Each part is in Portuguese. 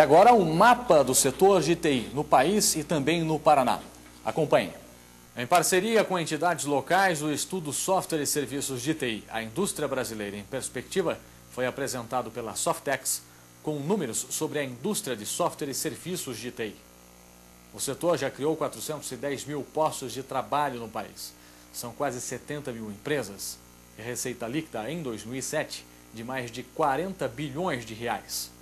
agora um mapa do setor de TI no país e também no Paraná. Acompanhe. Em parceria com entidades locais, o estudo Software e Serviços de TI, a indústria brasileira em perspectiva, foi apresentado pela Softex com números sobre a indústria de software e serviços de TI. O setor já criou 410 mil postos de trabalho no país. São quase 70 mil empresas e receita líquida em 2007 de mais de 40 bilhões de reais.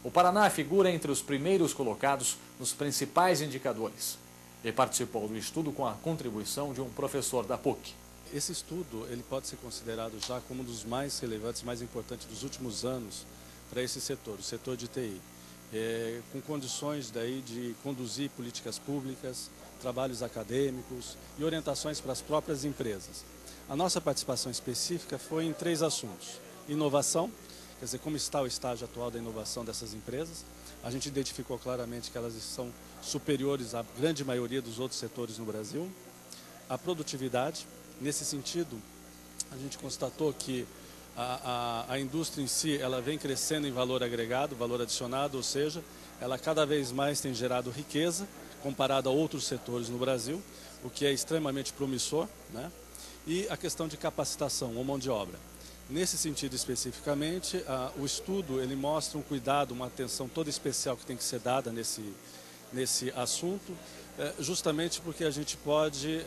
O Paraná figura entre os primeiros colocados nos principais indicadores e participou do estudo com a contribuição de um professor da PUC. Esse estudo ele pode ser considerado já como um dos mais relevantes, mais importantes dos últimos anos para esse setor, o setor de TI. Com condições daí de conduzir políticas públicas, trabalhos acadêmicos e orientações para as próprias empresas. A nossa participação específica foi em 3 assuntos. Inovação, quer dizer, como está o estágio atual da inovação dessas empresas. A gente identificou claramente que elas são superiores à grande maioria dos outros setores no Brasil. A produtividade, nesse sentido, a gente constatou que a indústria em si, ela vem crescendo em valor agregado, valor adicionado, ou seja, ela cada vez mais tem gerado riqueza comparado a outros setores no Brasil, o que é extremamente promissor, né? E a questão de capacitação ou mão de obra. Nesse sentido especificamente, o estudo ele mostra um cuidado, uma atenção toda especial que tem que ser dada nesse assunto, justamente porque a gente pode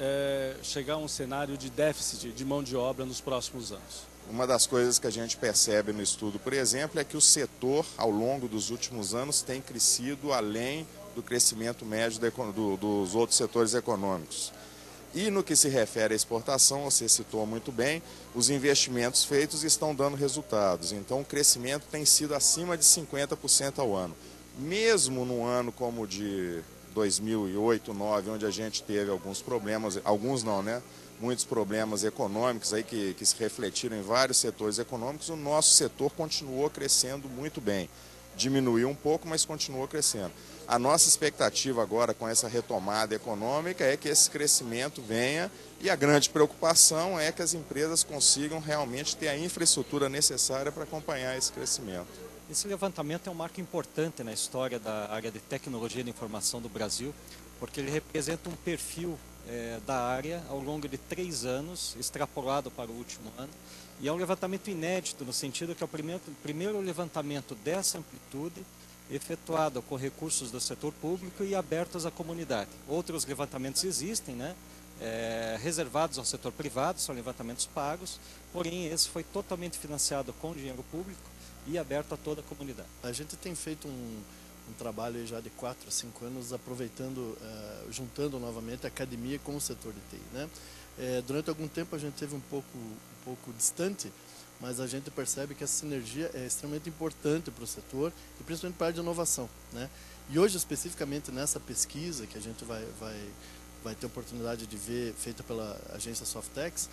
chegar a um cenário de déficit de mão de obra nos próximos anos. Uma das coisas que a gente percebe no estudo, por exemplo, é que o setor, ao longo dos últimos anos, tem crescido além do crescimento médio dos outros setores econômicos. E no que se refere à exportação, você citou muito bem, os investimentos feitos estão dando resultados. Então o crescimento tem sido acima de 50% ao ano. Mesmo num ano como o de 2008, 2009, onde a gente teve alguns problemas, alguns não, né? Muitos problemas econômicos aí que se refletiram em vários setores econômicos, o nosso setor continuou crescendo muito bem. Diminuiu um pouco, mas continuou crescendo. A nossa expectativa agora com essa retomada econômica é que esse crescimento venha e a grande preocupação é que as empresas consigam realmente ter a infraestrutura necessária para acompanhar esse crescimento. Esse levantamento é um marco importante na história da área de tecnologia de informação do Brasil, porque ele representa um perfil da área ao longo de 3 anos, extrapolado para o último ano. E é um levantamento inédito, no sentido que é o primeiro levantamento dessa amplitude efetuado com recursos do setor público e abertos à comunidade. Outros levantamentos existem, né? Reservados ao setor privado, são levantamentos pagos, porém esse foi totalmente financiado com dinheiro público e aberto a toda a comunidade. A gente tem feito um trabalho já de 4 a 5 anos, aproveitando, juntando novamente a academia com o setor de TI, né? Durante algum tempo a gente teve um pouco distante, mas a gente percebe que essa sinergia é extremamente importante para o setor e principalmente para a área de inovação, né? E hoje, especificamente nessa pesquisa que a gente vai ter oportunidade de ver, feita pela agência Softex,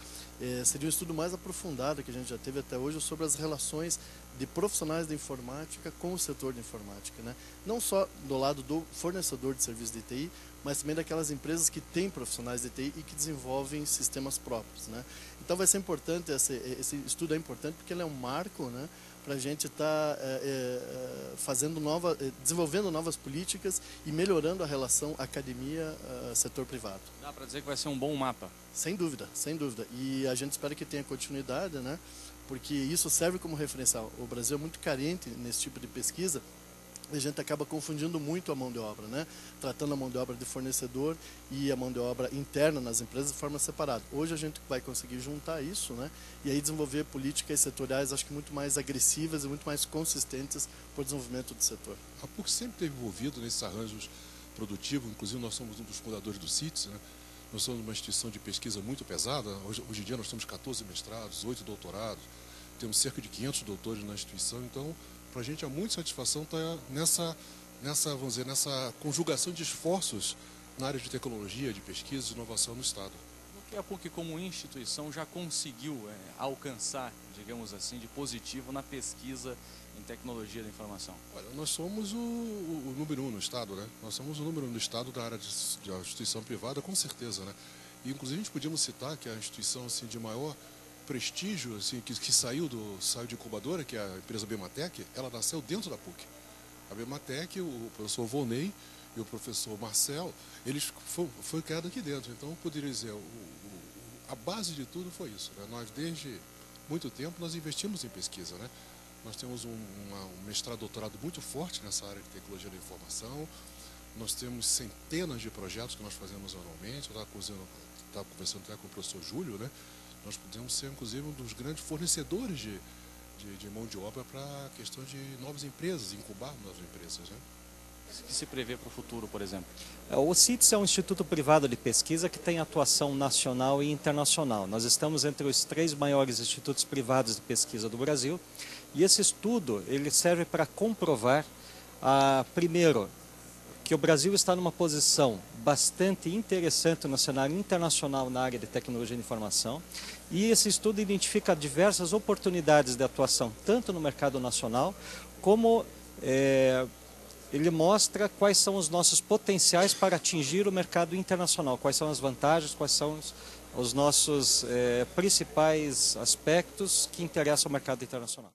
seria um estudo mais aprofundado que a gente já teve até hoje sobre as relações de profissionais de informática com o setor de informática, né? Não só do lado do fornecedor de serviços de TI, mas também daquelas empresas que têm profissionais de TI e que desenvolvem sistemas próprios, né? Então vai ser importante, esse estudo é importante porque ele é um marco, né, para a gente estar desenvolvendo novas políticas e melhorando a relação academia-setor privado. Dá para dizer que vai ser um bom mapa? Sem dúvida, sem dúvida. E a gente espera que tenha continuidade, né? Porque isso serve como referencial. O Brasil é muito carente nesse tipo de pesquisa. A gente acaba confundindo muito a mão de obra, né? Tratando a mão de obra de fornecedor e a mão de obra interna nas empresas de forma separada. Hoje a gente vai conseguir juntar isso, né? E aí desenvolver políticas setoriais, acho que muito mais agressivas e muito mais consistentes para o desenvolvimento do setor. A PUC sempre esteve envolvido nesses arranjos produtivos, inclusive nós somos um dos fundadores do CITES, né? Nós somos uma instituição de pesquisa muito pesada. Hoje em dia nós temos 14 mestrados, 8 doutorados, temos cerca de 500 doutores na instituição, então para a gente é muita satisfação estar vamos dizer, nessa conjugação de esforços na área de tecnologia, de pesquisa e inovação no Estado. O que a PUC como instituição já conseguiu alcançar, digamos assim, de positivo na pesquisa em tecnologia da informação? Olha, nós somos o número 1 no Estado, né? Nós somos o número 1 no Estado da área de instituição privada, com certeza, né? E inclusive a gente podíamos citar que a instituição assim, de maior prestígio, assim, que saiu de incubadora, que é a empresa Bematec, ela nasceu dentro da PUC. A Bematec, o professor Volney e o professor Marcel, eles foi criado aqui dentro. Então, eu poderia dizer, a base de tudo foi isso, né? Nós, desde muito tempo, nós investimos em pesquisa, né? Nós temos um mestrado, doutorado muito forte nessa área de tecnologia da informação. Nós temos centenas de projetos que nós fazemos anualmente. Eu estava conversando até com o professor Júlio, né? Nós podemos ser, inclusive, um dos grandes fornecedores de mão de obra para a questão de novas empresas, incubar novas empresas, né? O que se prevê para o futuro, por exemplo? O CITES é um instituto privado de pesquisa que tem atuação nacional e internacional. Nós estamos entre os 3 maiores institutos privados de pesquisa do Brasil, e esse estudo ele serve para comprovar, primeiro, que o Brasil está numa posição bastante interessante no cenário internacional na área de tecnologia de informação, e esse estudo identifica diversas oportunidades de atuação, tanto no mercado nacional, como ele mostra quais são os nossos potenciais para atingir o mercado internacional, quais são as vantagens, quais são os nossos principais aspectos que interessam ao mercado internacional.